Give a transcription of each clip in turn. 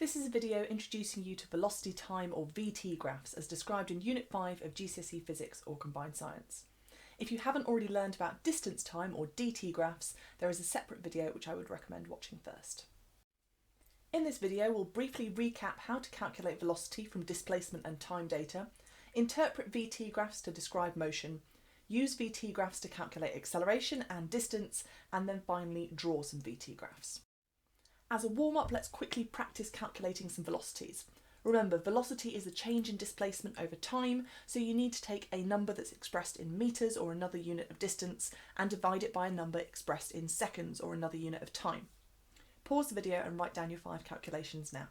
This is a video introducing you to velocity time or VT graphs as described in Unit 5 of GCSE Physics or Combined Science. If you haven't already learned about distance time or DT graphs, there is a separate video which I would recommend watching first. In this video we'll briefly recap how to calculate velocity from displacement and time data, interpret VT graphs to describe motion, use VT graphs to calculate acceleration and distance, and then finally draw some VT graphs. As a warm-up, let's quickly practice calculating some velocities. Remember, velocity is a change in displacement over time, so you need to take a number that's expressed in metres or another unit of distance and divide it by a number expressed in seconds or another unit of time. Pause the video and write down your 5 calculations now.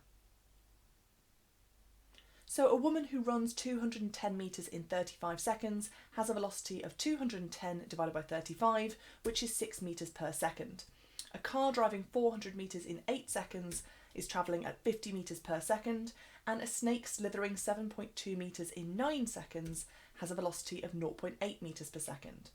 So a woman who runs 210 metres in 35 seconds has a velocity of 210 divided by 35, which is 6 metres per second. A car driving 400 metres in 8 seconds is travelling at 50 metres per second, and a snake slithering 7.2 metres in 9 seconds has a velocity of 0.8 metres per second.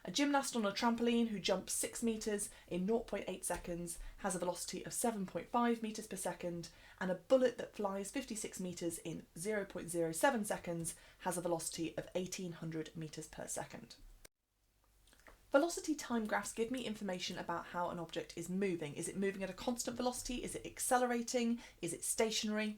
A gymnast on a trampoline who jumps 6 metres in 0.8 seconds has a velocity of 7.5 metres per second, and a bullet that flies 56 metres in 0.07 seconds has a velocity of 1800 metres per second. Velocity time graphs give me information about how an object is moving. Is it moving at a constant velocity? Is it accelerating? Is it stationary?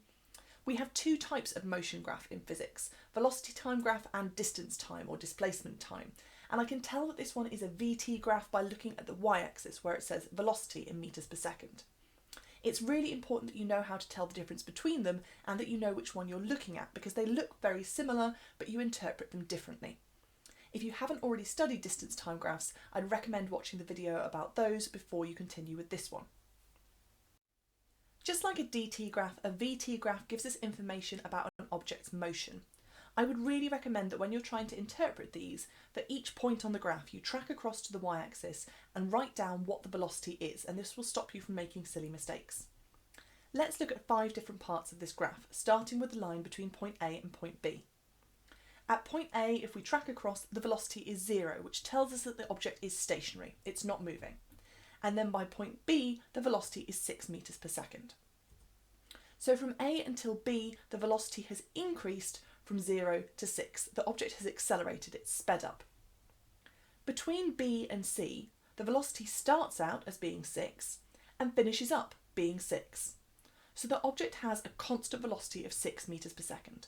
We have 2 types of motion graph in physics, velocity time graph and distance time or displacement time. And I can tell that this one is a VT graph by looking at the y-axis where it says velocity in metres per second. It's really important that you know how to tell the difference between them and that you know which one you're looking at because they look very similar but you interpret them differently. If you haven't already studied distance time graphs, I'd recommend watching the video about those before you continue with this one. Just like a DT graph, a VT graph gives us information about an object's motion. I would really recommend that when you're trying to interpret these, for each point on the graph you track across to the y-axis and write down what the velocity is, and this will stop you from making silly mistakes. Let's look at 5 different parts of this graph, starting with the line between point A and point B. At point A, if we track across, the velocity is 0, which tells us that the object is stationary, it's not moving. And then by point B, the velocity is 6 metres per second. So from A until B, the velocity has increased from 0 to 6. The object has accelerated, it's sped up. Between B and C, the velocity starts out as being 6 and finishes up being 6. So the object has a constant velocity of 6 metres per second.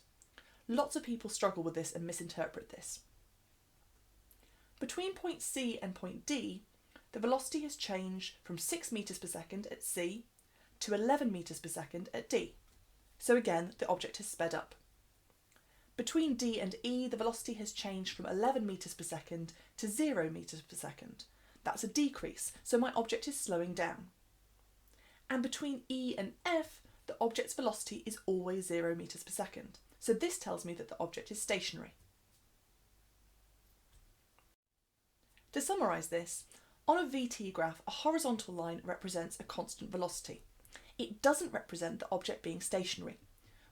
Lots of people struggle with this and misinterpret this. Between point C and point D, the velocity has changed from 6 metres per second at C to 11 metres per second at D. So again, the object has sped up. Between D and E, the velocity has changed from 11 metres per second to 0 metres per second. That's a decrease, so my object is slowing down. And between E and F, the object's velocity is always 0 metres per second. So this tells me that the object is stationary. To summarise this, on a VT graph, a horizontal line represents a constant velocity. It doesn't represent the object being stationary.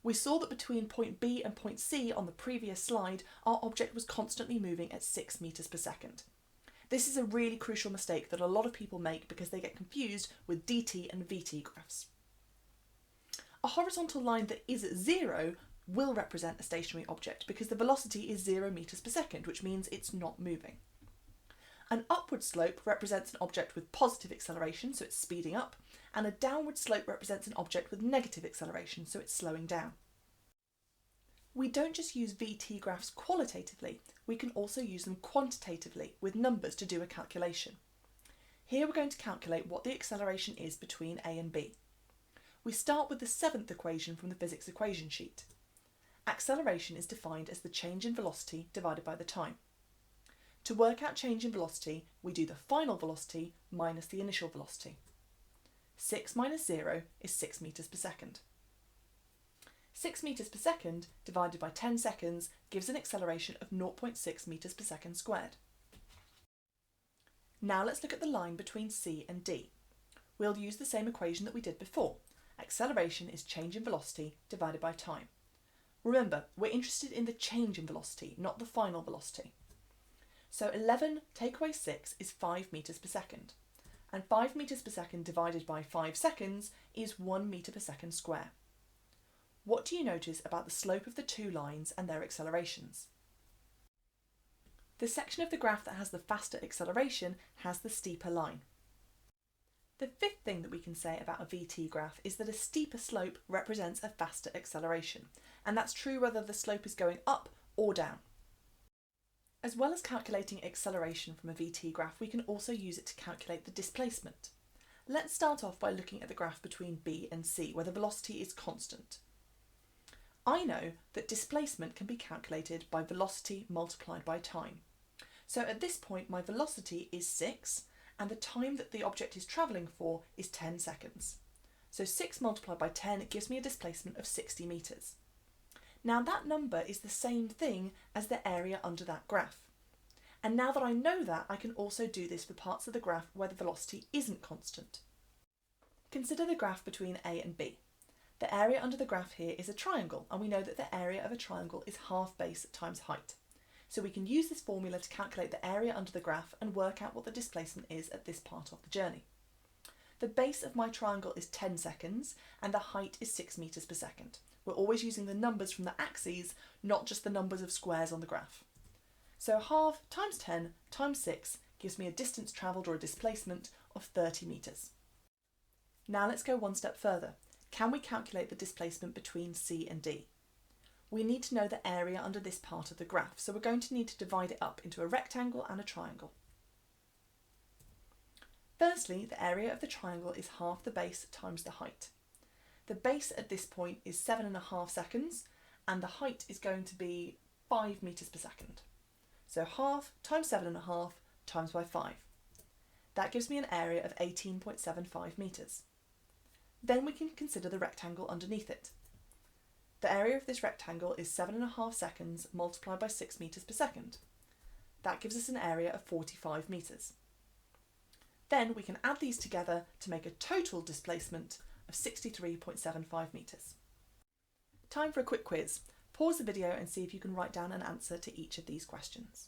We saw that between point B and point C on the previous slide, our object was constantly moving at 6 metres per second. This is a really crucial mistake that a lot of people make because they get confused with DT and VT graphs. A horizontal line that is at 0 will represent a stationary object because the velocity is 0 metres per second, which means it's not moving. An upward slope represents an object with positive acceleration, so it's speeding up, and a downward slope represents an object with negative acceleration, so it's slowing down. We don't just use VT graphs qualitatively, we can also use them quantitatively with numbers to do a calculation. Here we're going to calculate what the acceleration is between A and B. We start with the 7th equation from the physics equation sheet. Acceleration is defined as the change in velocity divided by the time. To work out change in velocity, we do the final velocity minus the initial velocity. 6 minus 0 is 6 metres per second. 6 metres per second divided by 10 seconds gives an acceleration of 0.6 metres per second squared. Now let's look at the line between C and D. We'll use the same equation that we did before. Acceleration is change in velocity divided by time. Remember, we're interested in the change in velocity, not the final velocity. So 11 take away 6 is 5 metres per second. and 5 metres per second divided by 5 seconds is 1 metre per second square. What do you notice about the slope of the two lines and their accelerations? The section of the graph that has the faster acceleration has the steeper line. The fifth thing that we can say about a VT graph is that a steeper slope represents a faster acceleration, and that's true whether the slope is going up or down. As well as calculating acceleration from a VT graph, we can also use it to calculate the displacement. Let's start off by looking at the graph between B and C, where the velocity is constant. I know that displacement can be calculated by velocity multiplied by time. So at this point, my velocity is 6, and the time that the object is travelling for is 10 seconds. So 6 multiplied by 10 gives me a displacement of 60 metres. Now that number is the same thing as the area under that graph. And now that I know that, I can also do this for parts of the graph where the velocity isn't constant. Consider the graph between A and B. The area under the graph here is a triangle, and we know that the area of a triangle is half base times height. So we can use this formula to calculate the area under the graph and work out what the displacement is at this part of the journey. The base of my triangle is 10 seconds and the height is 6 metres per second. We're always using the numbers from the axes, not just the numbers of squares on the graph. So half times 10 times 6 gives me a distance travelled or a displacement of 30 metres. Now let's go one step further. Can we calculate the displacement between C and D? We need to know the area under this part of the graph, so we're going to need to divide it up into a rectangle and a triangle. Firstly, the area of the triangle is half the base times the height. The base at this point is 7.5 seconds, and the height is going to be 5 metres per second. So half times 7.5 times by 5. That gives me an area of 18.75 metres. Then we can consider the rectangle underneath it. The area of this rectangle is 7.5 seconds multiplied by 6 metres per second. That gives us an area of 45 metres. Then we can add these together to make a total displacement of 63.75 metres. Time for a quick quiz. Pause the video and see if you can write down an answer to each of these questions.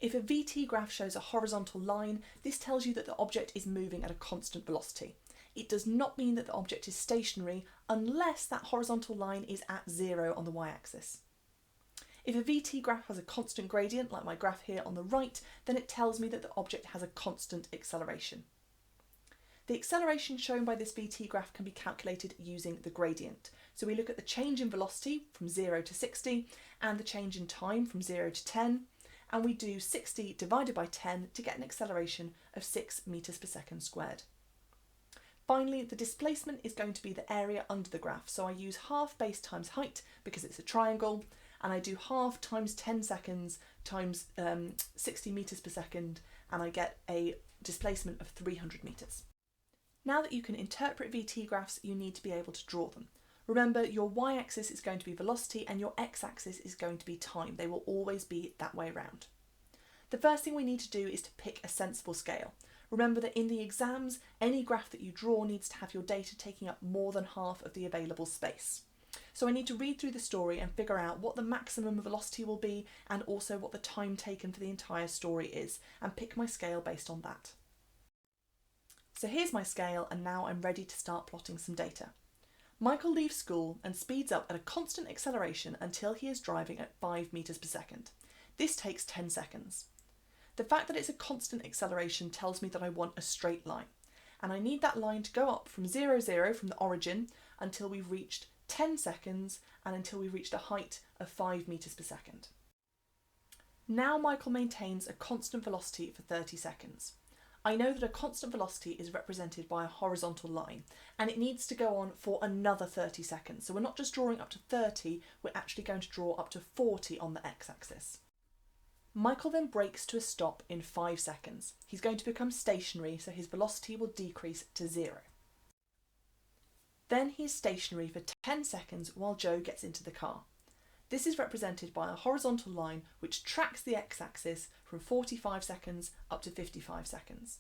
If a VT graph shows a horizontal line, this tells you that the object is moving at a constant velocity. It does not mean that the object is stationary unless that horizontal line is at 0 on the y-axis. If a VT graph has a constant gradient, like my graph here on the right, then it tells me that the object has a constant acceleration. The acceleration shown by this VT graph can be calculated using the gradient. So we look at the change in velocity from 0 to 60 and the change in time from 0 to 10, and we do 60 divided by 10 to get an acceleration of 6 metres per second squared. Finally, the displacement is going to be the area under the graph, so I use half base times height because it's a triangle, and I do half times 10 seconds times 60 metres per second, and I get a displacement of 300 metres. Now that you can interpret VT graphs, you need to be able to draw them. Remember, your y-axis is going to be velocity and your x-axis is going to be time. They will always be that way around. The first thing we need to do is to pick a sensible scale. Remember that in the exams, any graph that you draw needs to have your data taking up more than half of the available space. So I need to read through the story and figure out what the maximum velocity will be and also what the time taken for the entire story is, and pick my scale based on that. So here's my scale, and now I'm ready to start plotting some data. Michael leaves school and speeds up at a constant acceleration until he is driving at 5 metres per second. This takes 10 seconds. The fact that it's a constant acceleration tells me that I want a straight line, and I need that line to go up from 0, 0 from the origin until we've reached 10 seconds and until we've reached a height of 5 metres per second. Now Michael maintains a constant velocity for 30 seconds. I know that a constant velocity is represented by a horizontal line, and it needs to go on for another 30 seconds. So we're not just drawing up to 30, we're actually going to draw up to 40 on the x-axis. Michael then brakes to a stop in 5 seconds. He's going to become stationary, so his velocity will decrease to 0. Then he's stationary for 10 seconds while Joe gets into the car. This is represented by a horizontal line which tracks the x-axis from 45 seconds up to 55 seconds.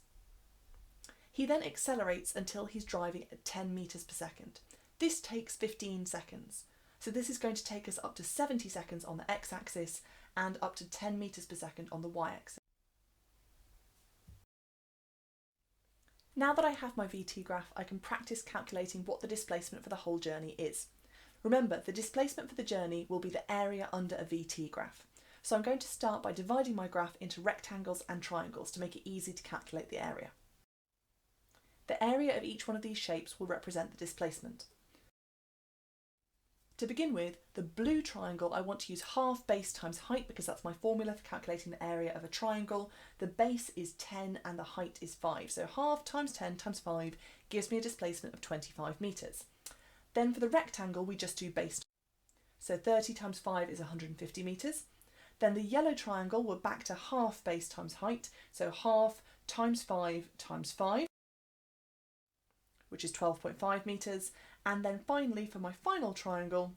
He then accelerates until he's driving at 10 metres per second. This takes 15 seconds. So this is going to take us up to 70 seconds on the x-axis and up to 10 metres per second on the y-axis. Now that I have my VT graph, I can practice calculating what the displacement for the whole journey is. Remember, the displacement for the journey will be the area under a VT graph. So I'm going to start by dividing my graph into rectangles and triangles to make it easy to calculate the area. The area of each one of these shapes will represent the displacement. To begin with, the blue triangle, I want to use half base times height because that's my formula for calculating the area of a triangle. The base is 10 and the height is 5. So half times 10 times 5 gives me a displacement of 25 metres. Then for the rectangle, we just do base. So 30 times 5 is 150 metres. Then the yellow triangle, we're back to half base times height. So half times 5 times 5, which is 12.5 metres. And then finally, for my final triangle,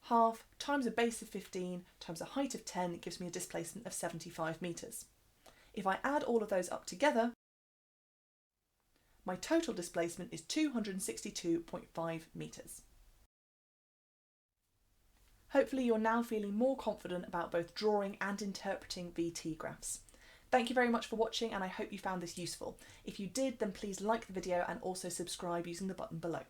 half times a base of 15 times a height of 10 gives me a displacement of 75 metres. If I add all of those up together, my total displacement is 262.5 metres. Hopefully you're now feeling more confident about both drawing and interpreting VT graphs. Thank you very much for watching, and I hope you found this useful. If you did, then please like the video and also subscribe using the button below.